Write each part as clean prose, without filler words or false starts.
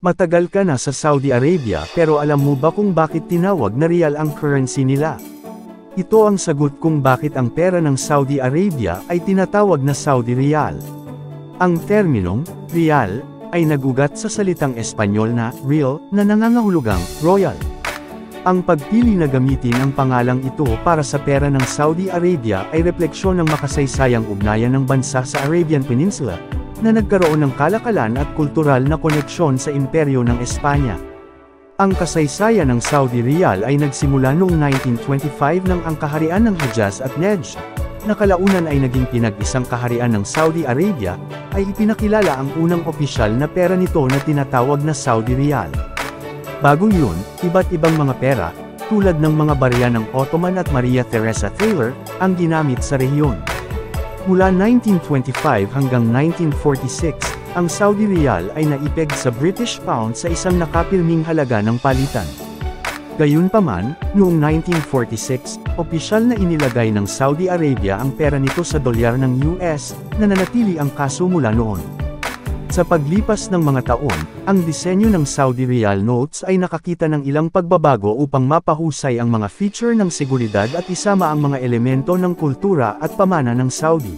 Matagal ka na sa Saudi Arabia pero alam mo ba kung bakit tinawag na riyal ang currency nila? Ito ang sagot kung bakit ang pera ng Saudi Arabia ay tinatawag na Saudi Riyal. Ang terminong, riyal, ay nagugat sa salitang Espanyol na real na nangangahulugang royal. Ang pagpili na gamitin ang pangalang ito para sa pera ng Saudi Arabia ay refleksyon ng makasaysayang ugnayan ng bansa sa Arabian Peninsula, na nagkaroon ng kalakalan at kultural na koneksyon sa imperyo ng Espanya. Ang kasaysayan ng Saudi Riyal ay nagsimula noong 1925 nang ang kaharian ng Hijaz at Najd, na kalaunan ay naging pinag-isang kaharian ng Saudi Arabia, ay ipinakilala ang unang opisyal na pera nito na tinatawag na Saudi Riyal. Bago yun, iba't ibang mga pera, tulad ng mga barya ng Ottoman at Maria Theresa Taylor, ang ginamit sa rehiyon. Mula 1925 hanggang 1946, ang Saudi Riyal ay naipeg sa British Pound sa isang nakapirming halaga ng palitan. Gayunpaman, noong 1946, opisyal na inilagay ng Saudi Arabia ang pera nito sa dolyar ng US, na nanatili ang kaso mula noon. Sa paglipas ng mga taon, ang disenyo ng Saudi Riyal notes ay nakakita ng ilang pagbabago upang mapahusay ang mga feature ng seguridad at isama ang mga elemento ng kultura at pamana ng Saudi.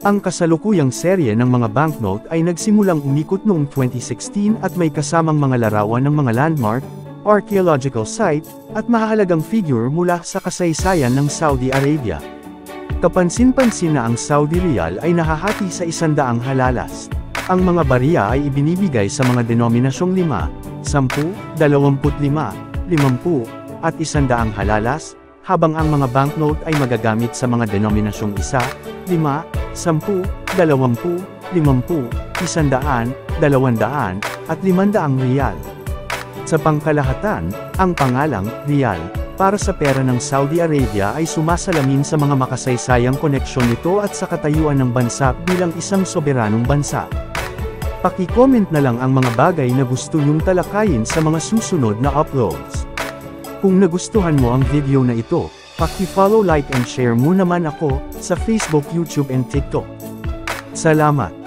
Ang kasalukuyang serye ng mga banknote ay nagsimulang umikot noong 2016 at may kasamang mga larawan ng mga landmark, archaeological site, at mahahalagang figure mula sa kasaysayan ng Saudi Arabia. Kapansin-pansin na ang Saudi Riyal ay nahahati sa 100 halalas. Ang mga barya ay ibinibigay sa mga denominasyong 5, 10, 25, 50, at 100 halalas, habang ang mga banknote ay magagamit sa mga denominasyong 1, 5, 10, 20, 50, 100, 200, at 500 riyal. Sa pangkalahatan, ang pangalang riyal para sa pera ng Saudi Arabia ay sumasalamin sa mga makasaysayang koneksyon nito at sa katayuan ng bansa bilang isang soberanong bansa. Paki-comment na lang ang mga bagay na gusto nyong talakayin sa mga susunod na uploads. Kung nagustuhan mo ang video na ito, paki-follow, like and share mo naman ako sa Facebook, YouTube and TikTok. Salamat!